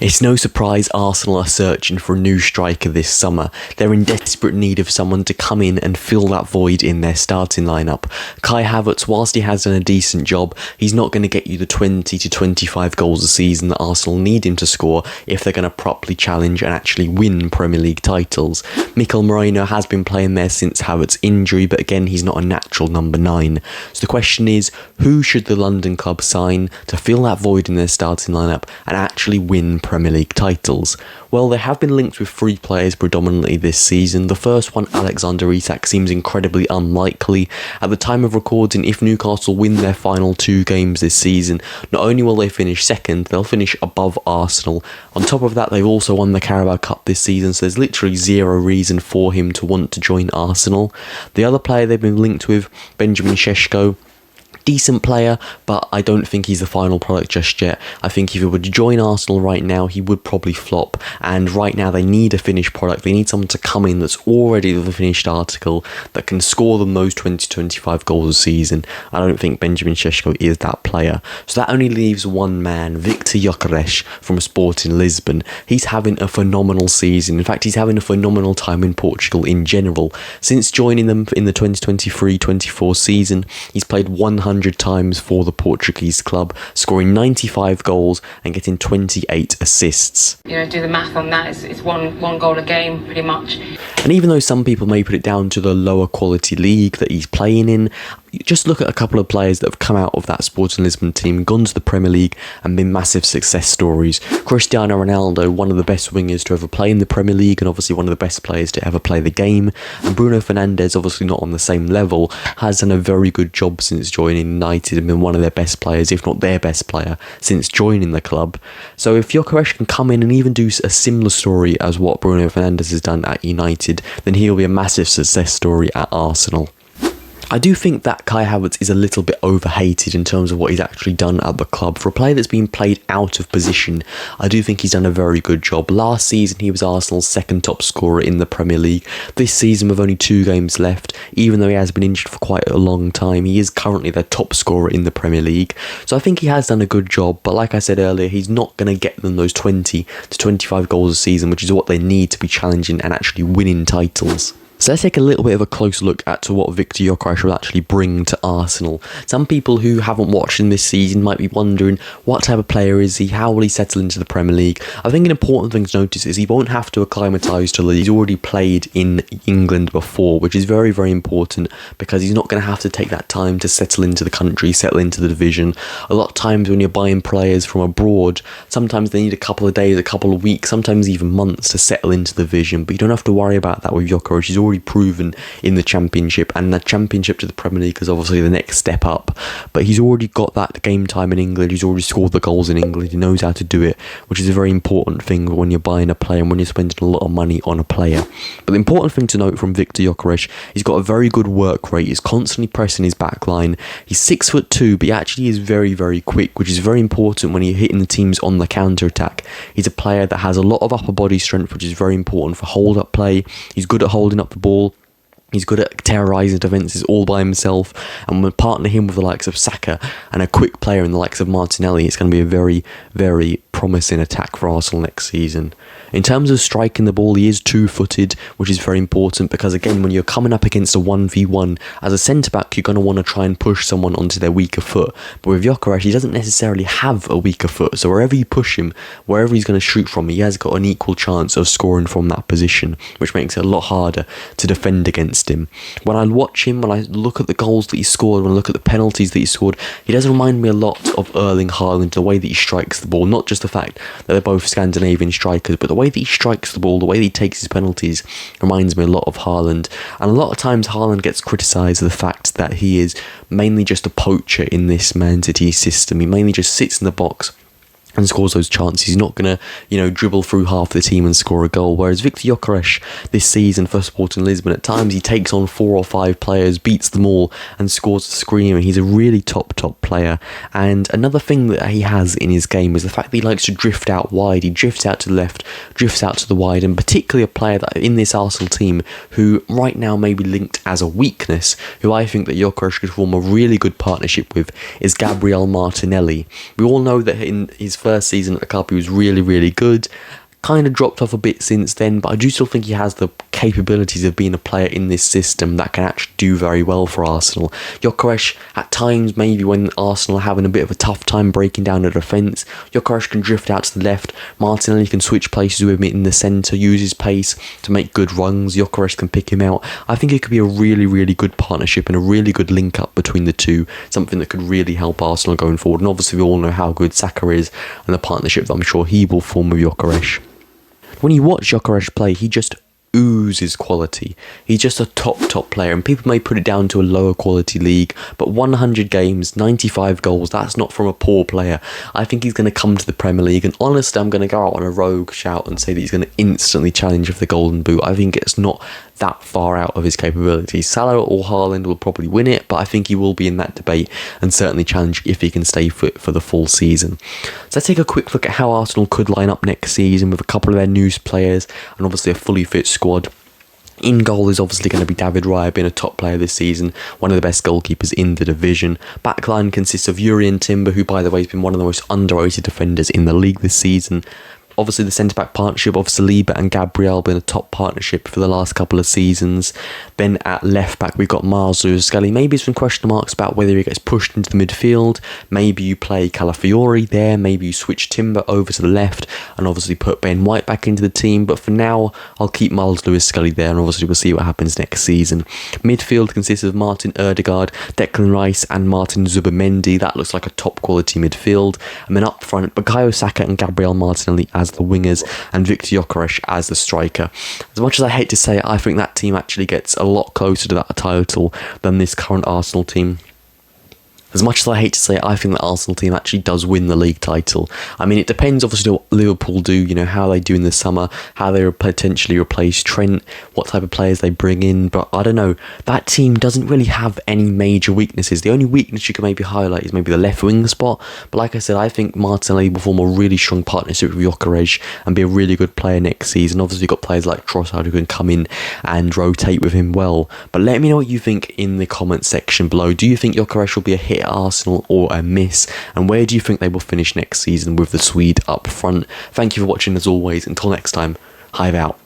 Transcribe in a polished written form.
It's no surprise Arsenal are searching for a new striker this summer. They're in desperate need of someone to come in and fill that void in their starting lineup. Kai Havertz, whilst he has done a decent job, he's not going to get you the 20 to 25 goals a season that Arsenal need him to score if they're going to properly challenge and actually win Premier League titles. Mikel Merino has been playing there since Havertz's injury, but again, he's not a natural number 9. So the question is, who should the London club sign to fill that void in their starting lineup and actually win Premier League titles? Well, they have been linked with 3 players predominantly this season. The first one, Alexander Isak, seems incredibly unlikely. At the time of recording, if Newcastle win their final 2 games this season, not only will they finish second, they'll finish above Arsenal. On top of that, they've also won the Carabao Cup this season, so there's literally zero reason for him to want to join Arsenal. The other player they've been linked with, Benjamin Šeško, decent player, but I don't think he's the final product just yet. I think if he were to join Arsenal right now, he would probably flop, and right now they need a finished product. They need someone to come in that's already the finished article that can score them those 20-25 goals a season. I don't think Benjamin Šeško is that player. So that only leaves one man, Viktor Gyökeres from Sporting Lisbon. He's having a phenomenal season. In fact, he's having a phenomenal time in Portugal in general. Since joining them in the 2023-24 season, he's played 100 times for the Portuguese club, scoring 95 goals and getting 28 assists. You know, do the math on that. It's one goal a game, pretty much. And even though some people may put it down to the lower quality league that he's playing in, just look at a couple of players that have come out of that Sporting Lisbon team, gone to the Premier League and been massive success stories. Cristiano Ronaldo, one of the best wingers to ever play in the Premier League and obviously one of the best players to ever play the game. And Bruno Fernandes, obviously not on the same level, has done a very good job since joining United and been one of their best players, if not their best player, since joining the club. So if Gyökeres can come in and even do a similar story as what Bruno Fernandes has done at United, then he'll be a massive success story at Arsenal. I do think that Kai Havertz is a little bit overhated in terms of what he's actually done at the club. For a player that's been played out of position, I do think he's done a very good job. Last season, he was Arsenal's second top scorer in the Premier League. This season, with only 2 games left, even though he has been injured for quite a long time, he is currently their top scorer in the Premier League. So I think he has done a good job, but like I said earlier, he's not going to get them those 20 to 25 goals a season, which is what they need to be challenging and actually winning titles. So let's take a little bit of a closer look at what Viktor Gyökeres will actually bring to Arsenal. Some people who haven't watched him this season might be wondering, what type of player is he? How will he settle into the Premier League? I think an important thing to notice is he won't have to acclimatise to the league. He's already played in England before, which is very, very important because he's not going to have to take that time to settle into the country, settle into the division. A lot of times when you're buying players from abroad, sometimes they need a couple of days, a couple of weeks, sometimes even months to settle into the division, but you don't have to worry about that with Gyökeres. He's already proven in the Championship, and the Championship to the Premier League is obviously the next step up, but he's already got that game time in England. He's already scored the goals in England. He knows how to do it, which is a very important thing when you're buying a player and when you're spending a lot of money on a player. But the important thing to note from Viktor Gyökeres, he's got a very good work rate. He's constantly pressing his back line. He's 6'2", but he actually is very, very quick, which is very important when you're hitting the teams on the counter-attack. He's a player that has a lot of upper body strength, which is very important for hold-up play. He's good at holding up the ball. He's good at terrorising defences all by himself, and when partner him with the likes of Saka and a quick player in the likes of Martinelli, it's going to be a very, very promising attack for Arsenal next season. In terms of striking the ball, he is 2-footed, which is very important because, again, when you're coming up against a 1v1, as a centre-back, you're going to want to try and push someone onto their weaker foot. But with Gyökeres, he doesn't necessarily have a weaker foot, so wherever you push him, wherever he's going to shoot from, he has got an equal chance of scoring from that position, which makes it a lot harder to defend against him. When I watch him, when I look at the goals that he scored, when I look at the penalties that he scored, he does remind me a lot of Erling Haaland, the way that he strikes the ball. Not just the fact that they're both Scandinavian strikers, but the way that he strikes the ball, the way that he takes his penalties reminds me a lot of Haaland. And a lot of times Haaland gets criticised for the fact that he is mainly just a poacher in this Man City system. He mainly just sits in the box and scores those chances. He's not going to, dribble through half the team and score a goal. Whereas Viktor Gyökeres this season for Sporting Lisbon, at times he takes on 4 or 5 players, beats them all and scores a screamer. He's a really top player. And another thing that he has in his game is the fact that he likes to drift out wide. He drifts out to the left, drifts out to the wide, and particularly a player that in this Arsenal team who right now may be linked as a weakness, who I think that Gyökeres could form a really good partnership with, is Gabriel Martinelli. We all know that in his first first season at the club, he was really, really good. Kind of dropped off a bit since then, but I do still think he has the capabilities of being a player in this system that can actually do very well for Arsenal. Gyökeres, at times, maybe when Arsenal are having a bit of a tough time breaking down the defence, Gyökeres can drift out to the left, Martinelli can switch places with him in the centre, use his pace to make good runs, Gyökeres can pick him out. I think it could be a really, really good partnership and a really good link-up between the two, something that could really help Arsenal going forward. And obviously we all know how good Saka is and the partnership that I'm sure he will form with Gyökeres. When you watch Gyökeres play, he just oozes quality. He's just a top player, and people may put it down to a lower quality league, but 100 games, 95 goals, that's not from a poor player. I think he's going to come to the Premier League, and honestly, I'm going to go out on a rogue shout and say that he's going to instantly challenge for the Golden Boot. I think it's not that far out of his capabilities. Salah or Haaland will probably win it, but I think he will be in that debate and certainly challenge if he can stay fit for the full season. So let's take a quick look at how Arsenal could line up next season with a couple of their new players and obviously a fully fit squad. In goal is obviously going to be David Raya, being a top player this season, one of the best goalkeepers in the division. Backline consists of Jurrien Timber, who by the way has been one of the most underrated defenders in the league this season. Obviously the centre-back partnership of Saliba and Gabriel been a top partnership for the last couple of seasons. Then at left-back we've got Miles Lewis-Skelly. Maybe some question marks about whether he gets pushed into the midfield. Maybe you play Calafiori there. Maybe you switch Timber over to the left and obviously put Ben White back into the team. But for now, I'll keep Miles Lewis-Skelly there, and obviously we'll see what happens next season. Midfield consists of Martin Ødegaard, Declan Rice and Martin Zubimendi. That looks like a top-quality midfield. And then up front, Bukayo Saka and Gabriel Martinelli as the wingers and Viktor Gyökeres as the striker. As much as I hate to say it, I think that team actually gets a lot closer to that title than this current Arsenal team. As much as I hate to say it, I think the Arsenal team actually does win the league title. I mean, it depends obviously what Liverpool do, you know, how they do in the summer, how they potentially replace Trent, what type of players they bring in, but I don't know. That team doesn't really have any major weaknesses. The only weakness you can maybe highlight is maybe the left wing spot, but like I said, I think Martinelli will form a really strong partnership with Gyökeres and be a really good player next season. Obviously, you've got players like Trossard who can come in and rotate with him well, but let me know what you think in the comments section below. Do you think Gyökeres will be a hit at Arsenal or a miss, and where do you think they will finish next season with the Swede up front? Thank you for watching as always. Until next time, Hive out.